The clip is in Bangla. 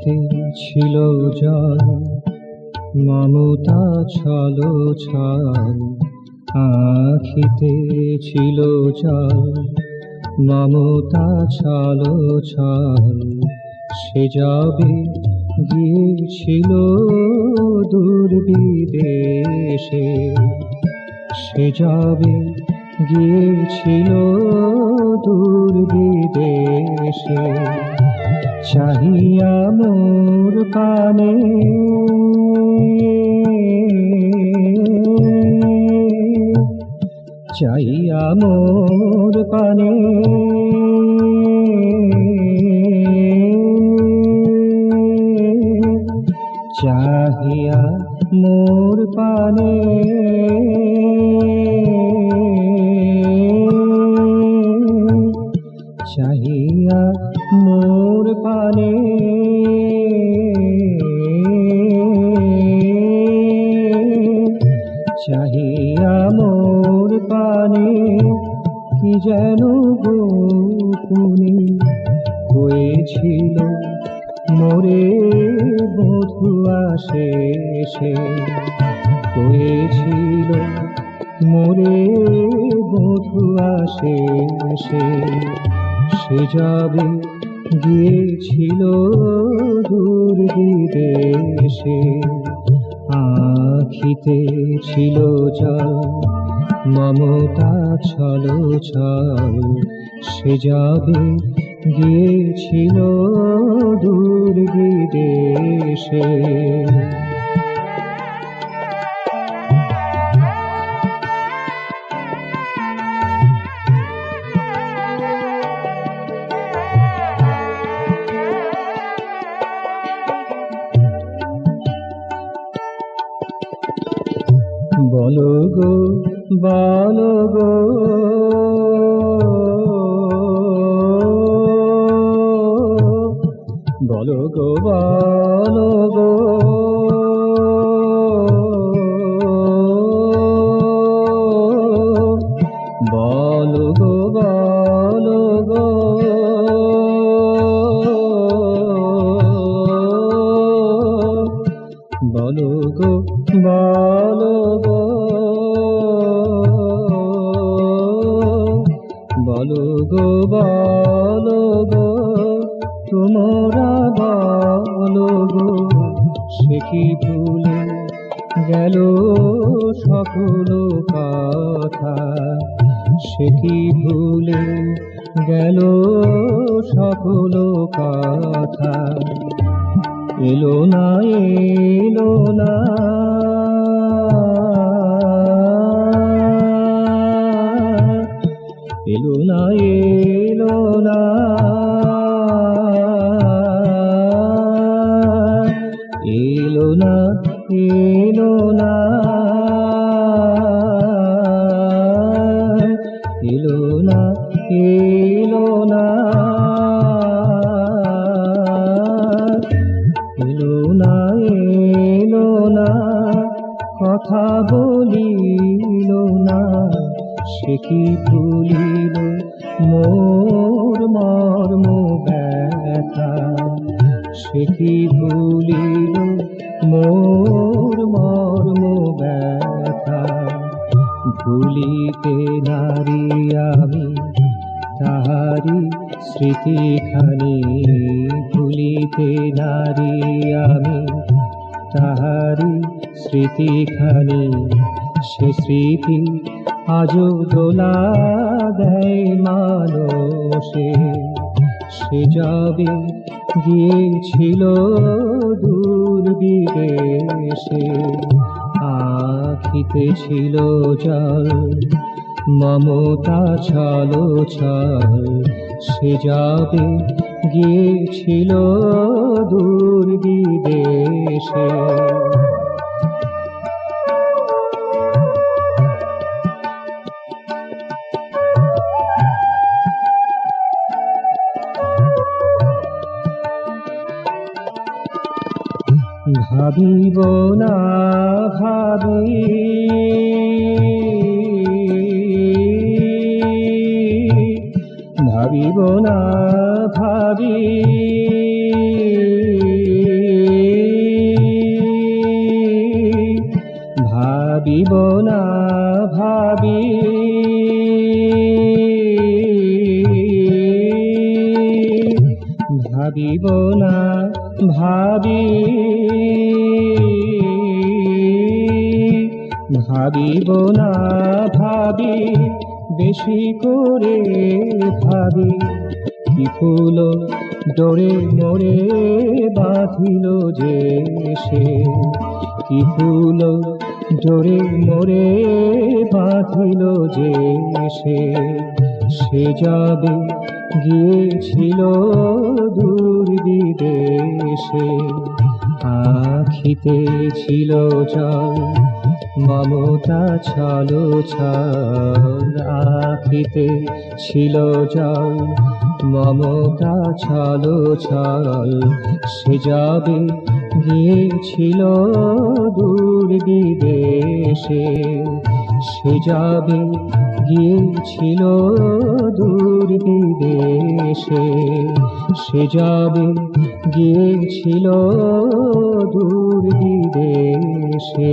আখিতে ছিল জল মমতা ছলো ছল, আখিতে ছিল জল মমতা ছলো ছল। সে যাবে গিয়েছিল দূর বিদেশে, সে যাবে গিয়েছিল দূর বিদেশে। চাহিয়া মোর পানে চাহিয়া মোর পানে চাহিয়া মোর পানে চাহিয়া মোর পানে চাহিয়া মোর পানে কি যেন গোপনে হয়েছিল মোরে বধূ আসে সে, হয়েছিল মোরে বধূ আসে সে। সে যাবে গিয়েছিল দূর বিদেশে, আখিতে ছিল জল মমতা ছলো ছল। সে যাবে গিয়েছিল দূর বিদেশে। বলো গো বলো গো বলো গো বলো গো বলো গো বলো গো বলো গো বলো গো বলো গো বলো গো তোমরা বলো গো। সে কি ভুলে গেল সকল কথা, সে কি ভুলে গেল সকল কথা। এলো না এলো না এলো না এলো না এলো না এলো না এলো না এলো না এলো না এলো না কথা বলিল না। সে কি ভুলিল মোর মর্ম ব্যথা, সে কি ভুলিল মোর মর্ম ব্যথা। ভুলিতে নারী আমি তাহারি স্মৃতিখানি, ভুলিতে নারী আমি তাহারি স্মৃতিখানি। সে স্মৃতি আজও দোলা দেয় মানসে, সে যাবে গিয়েছিল দূর বিদেশে। আখিতে ছিল জল মমতা ছলো ছল, সে যাবে গিয়েছিল দূর বিদেশে। ভাবিব না ভাবি ভাবিব না ভাবি ভাবিব না ভাবি ভাবিব না ভাবি ভাবিব না ভাবি বেশি করে ভাবি কি ফুল ডোরে মোরে বাঁধিল যে সে কি ফুল ডোরে মোরে বাঁধিল যে সে যাবে গিয়েছিল দূর বিদেশে আখিতে ছিল জল মমতা ছলো ছল আখিতে ছিল জল মমতা ছলো ছল সে যাবে গিয়েছিল দূর বিদেশে সে যাবে গিয়েছিল দূর বিদেশে সে যাবে গিয়েছিল দূর বিদেশে